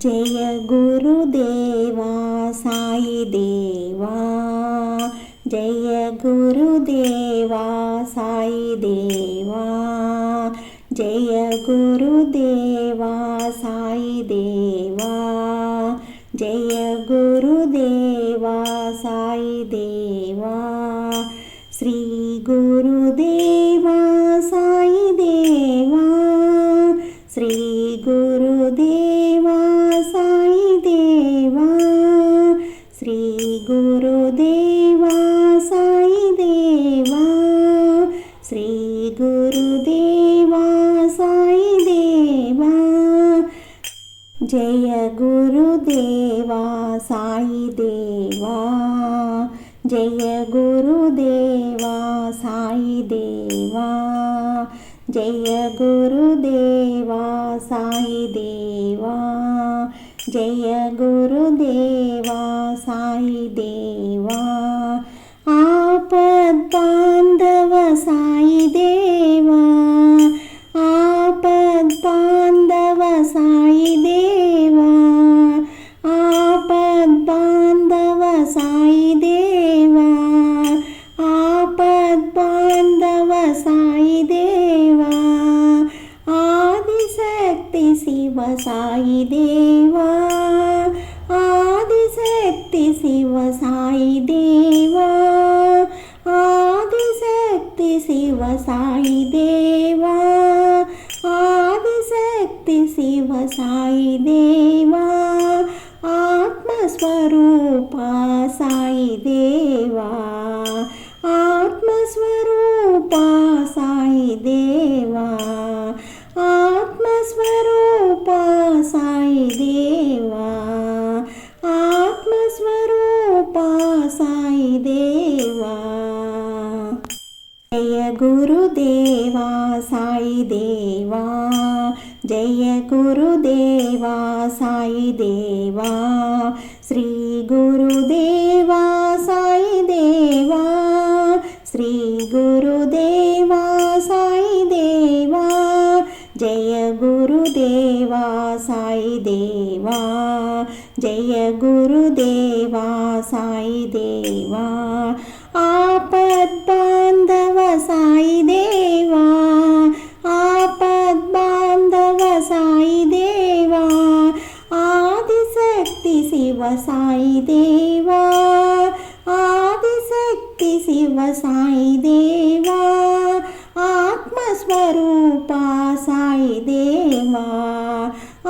జయ గురుదేవా సాయి దేవా, జయ గురుదేవా సాయి దేవా, జయ గురుదేవా సాయి దేవా, జయ గురుదేవా సాయి దేవా. శ్రీ గురుదేవా సాయి దేవా, శ్రీ గురుదేవా సాయి దేవా, శ్రీ గురుదేవా సాయి దేవా, శ్రీ గురుదేవా సాయి దేవా. జయ గురుదేవా సాయి దేవా, జయ గురుదేవా సాయి దేవా, జయ గురుదేవా సాయి దేవా, జయ గురుదేవా సాయి దేవా. ఆపద్బాంధవ సాయి దేవా, ఆపద్బాంధవ సాయి దేవా, ఆపద్బాంధవ సాయి దేవా, ఆపద్బాంధవ సాయి దేవా. ఆదిశక్తి శివ సాయి దేవా, ఆదిశక్తి శివ సాయి దేవా, ఆదిశక్తి శివ సాయి దేవా, ఆదిశక్తి శివ సాయి దేవా. ఆత్మస్వరూప సాయి దేవా, ఆత్మస్వరూప సాయి దేవా, ఆత్మస్వరూప సాయి దేవా, ఆత్మస్వరూప సాయి దేవా. జయ గురుదేవా సాయి దేవా, జయ గురుదేవా సాయి దేవా, శ్రీ గురుదేవా సాయి దేవా, శ్రీ గురుదేవా సాయి దేవా, జయ గురుదేవా సాయి దేవా, జయ గురుదేవా సాయి దేవా. ఆపద్బాంధవ సాయి దేవా, ఆపద్బాంధవ సాయి దేవా, ఆదిశక్తి శివ సాయి దేవా, ఆదిశక్తి శివ సాయి దేవా. ఆత్మస్వరూప సాయి దేవా,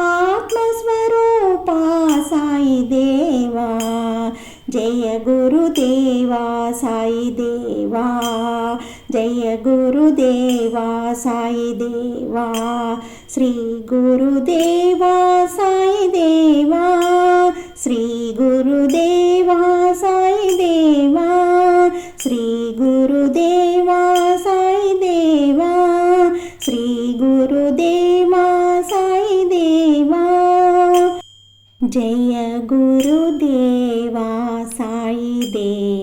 ఆత్మస్వరూప సాయి దేవా. జయ గురుదేవా సాయి దేవా, జయ గురుదేవా సాయి దేవా, శ్రీ గురుదేవా సాయి దేవా, శ్రీ గురుదేవా సాయి దేవా, శ్రీ గురుదేవా సాయి దేవా, శ్రీ గురుదేవా సాయి దేవా. జయ గురుదేవా సాయి దేవా.